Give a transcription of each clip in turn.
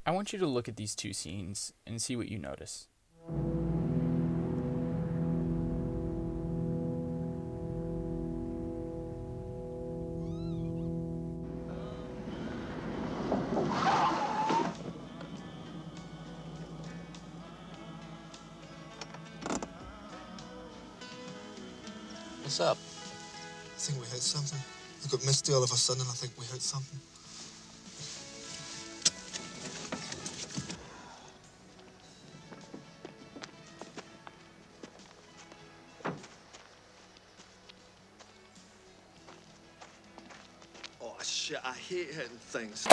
I want you to look at these two scenes and see what you notice. What's up? I think we hit something. I got misty all of a sudden, and I think we hit something. Oh, shit, I hate hitting things.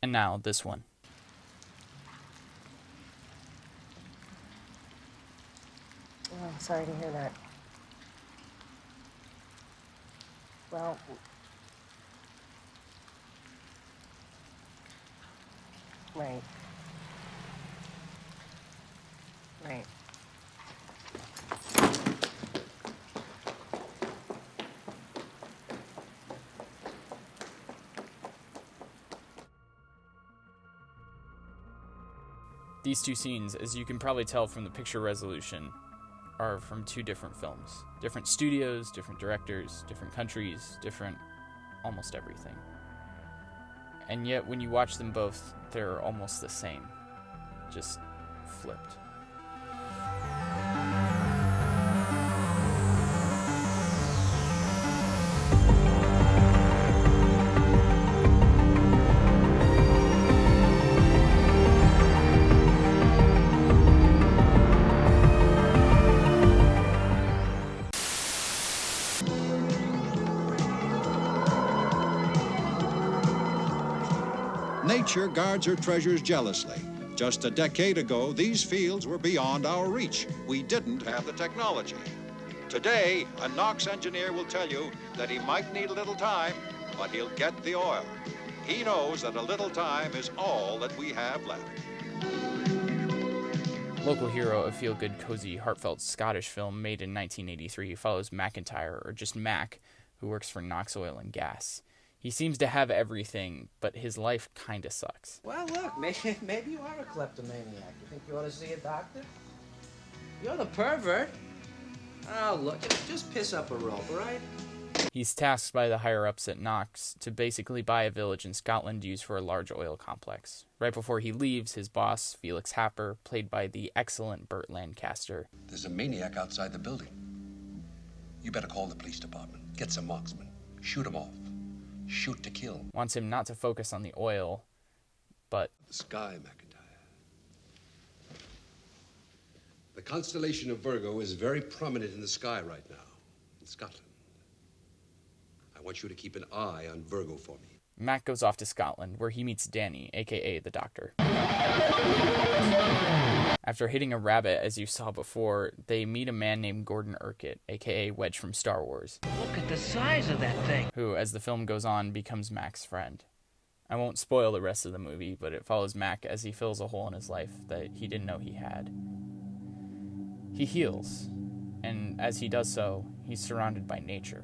And now, this one. Oh, I'm sorry to hear that. Well, right. Right. These two scenes, as you can probably tell from the picture resolution, are from two different films. Different studios, different directors, different countries, different almost everything. And yet, when you watch them both, they're almost the same, just flipped. Nature guards her treasures jealously. Just a decade ago, these fields were beyond our reach. We didn't have the technology. Today, a Knox engineer will tell you that he might need a little time, but he'll get the oil. He knows that a little time is all that we have left. Local Hero, a feel-good, cozy, heartfelt Scottish film made in 1983, follows McIntyre, or just Mac, who works for Knox Oil and Gas. He seems to have everything, but his life kinda sucks. Well, look, maybe you are a kleptomaniac. You think you ought to see a doctor? You're the pervert. Oh, look, just piss up a rope, all right? He's tasked by the higher-ups at Knox to basically buy a village in Scotland used for a large oil complex. Right before he leaves, his boss, Felix Happer, played by the excellent Burt Lancaster. There's a maniac outside the building. You better call the police department. Get some marksmen. Shoot him off. Shoot to kill. Wants him not to focus on the oil, but... The sky, McIntyre. The constellation of Virgo is very prominent in the sky right now, in Scotland. I want you to keep an eye on Virgo for me. Mac goes off to Scotland, where he meets Danny, aka the Doctor. After hitting a rabbit, as you saw before, they meet a man named Gordon Urquhart, aka Wedge from Star Wars. Look at the size of that thing. Who, as the film goes on, becomes Mac's friend. I won't spoil the rest of the movie, but it follows Mac as he fills a hole in his life that he didn't know he had. He heals, and as he does so, he's surrounded by nature.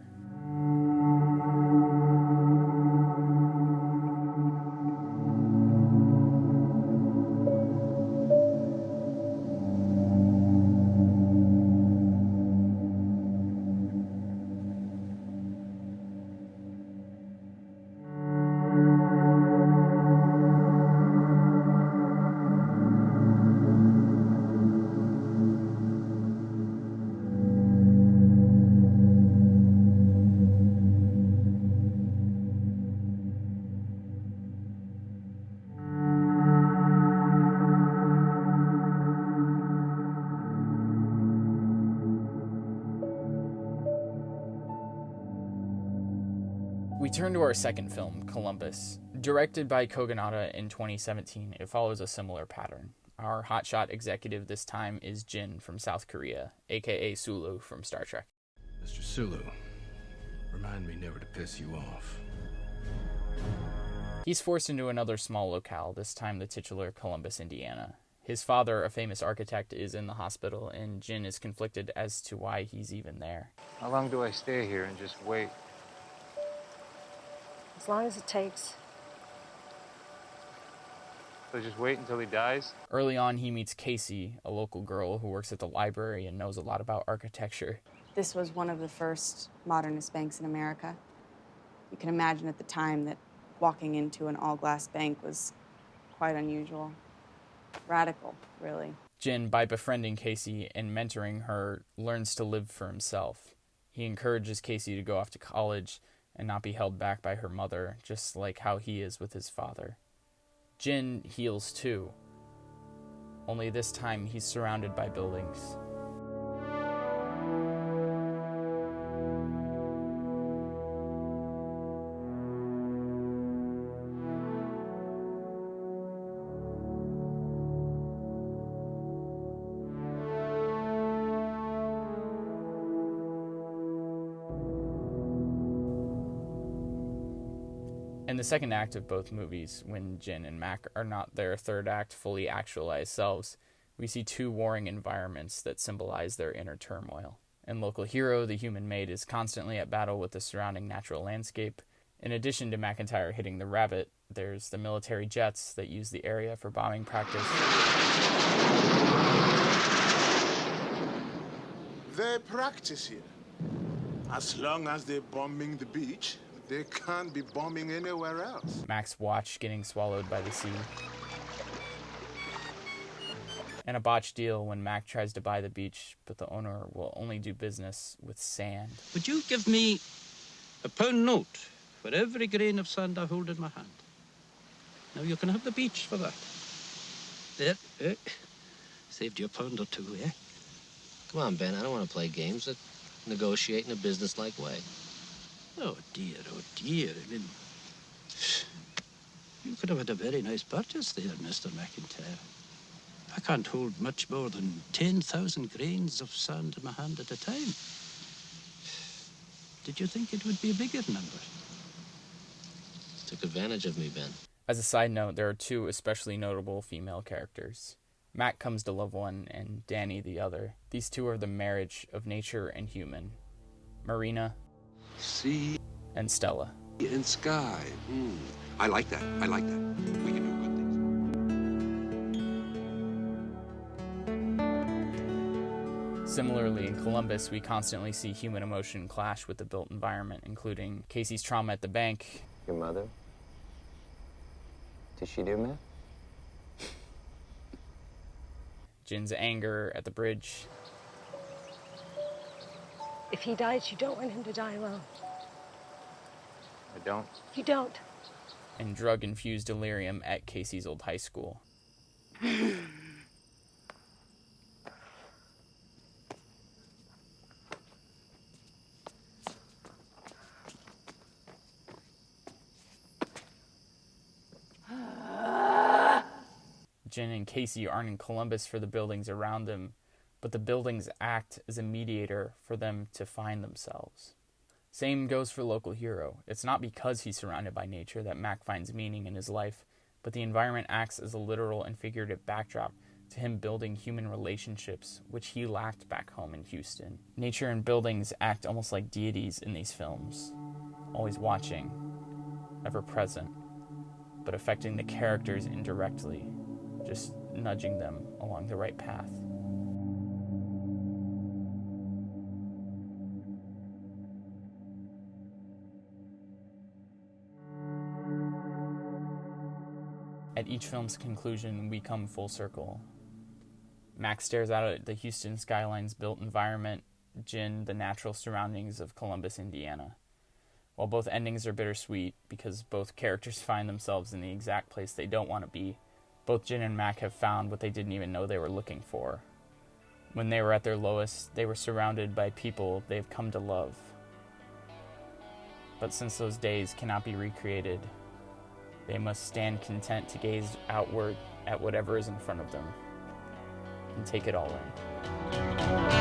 We turn to our second film, Columbus. Directed by Kogonada in 2017, it follows a similar pattern. Our hotshot executive this time is Jin from South Korea, aka Sulu from Star Trek. Mr. Sulu, remind me never to piss you off. He's forced into another small locale, this time the titular Columbus, Indiana. His father, a famous architect, is in the hospital, and Jin is conflicted as to why he's even there. How long do I stay here and just wait? As long as it takes. So just wait until he dies? Early on, he meets Casey, a local girl who works at the library and knows a lot about architecture. This was one of the first modernist banks in America. You can imagine at the time that walking into an all-glass bank was quite unusual. Radical, really. Jin, by befriending Casey and mentoring her, learns to live for himself. He encourages Casey to go off to college and not be held back by her mother, just like how he is with his father. Jin heals too, only this time he's surrounded by buildings. In the second act of both movies, when Jin and Mac are not their third act fully actualized selves, we see two warring environments that symbolize their inner turmoil. In Local Hero, the human maid is constantly at battle with the surrounding natural landscape. In addition to McIntyre hitting the rabbit, there's the military jets that use the area for bombing practice. They practice here. As long as they're bombing the beach, they can't be bombing anywhere else. Mac's watch getting swallowed by the sea. And a botched deal when Mac tries to buy the beach, but the owner will only do business with sand. Would you give me a pound note for every grain of sand I hold in my hand? Now you can have the beach for that. There, saved you a pound or two, eh? Come on, Ben, I don't want to play games. Let's negotiate in a business-like way. Oh, dear, I mean, you could have had a very nice purchase there, Mr. McIntyre. I can't hold much more than 10,000 grains of sand in my hand at a time. Did you think it would be a bigger number? Took advantage of me, Ben. As a side note, there are two especially notable female characters. Mac comes to love one, and Danny the other. These two are the marriage of nature and human. Marina, Sea and Stella. and sky. I like that. I like that. We can do good things. Similarly, in Columbus, we constantly see human emotion clash with the built environment, including Casey's trauma at the bank. Your mother? Did she do meth? Jin's anger at the bridge. If he dies, you don't want him to die alone. I don't. You don't. And drug-infused delirium at Casey's old high school. Jin and Casey aren't in Columbus for the buildings around them, but the buildings act as a mediator for them to find themselves. Same goes for Local Hero. It's not because he's surrounded by nature that Mac finds meaning in his life, but the environment acts as a literal and figurative backdrop to him building human relationships, which he lacked back home in Houston. Nature and buildings act almost like deities in these films, always watching, ever present, but affecting the characters indirectly, just nudging them along the right path. At each film's conclusion, we come full circle. Max stares out at the Houston skyline's built environment, Jin the natural surroundings of Columbus, Indiana. While both endings are bittersweet because both characters find themselves in the exact place they don't want to be, both Jin and Mac have found what they didn't even know they were looking for. When they were at their lowest, they were surrounded by people they've come to love. But since those days cannot be recreated, they must stand content to gaze outward at whatever is in front of them and take it all in.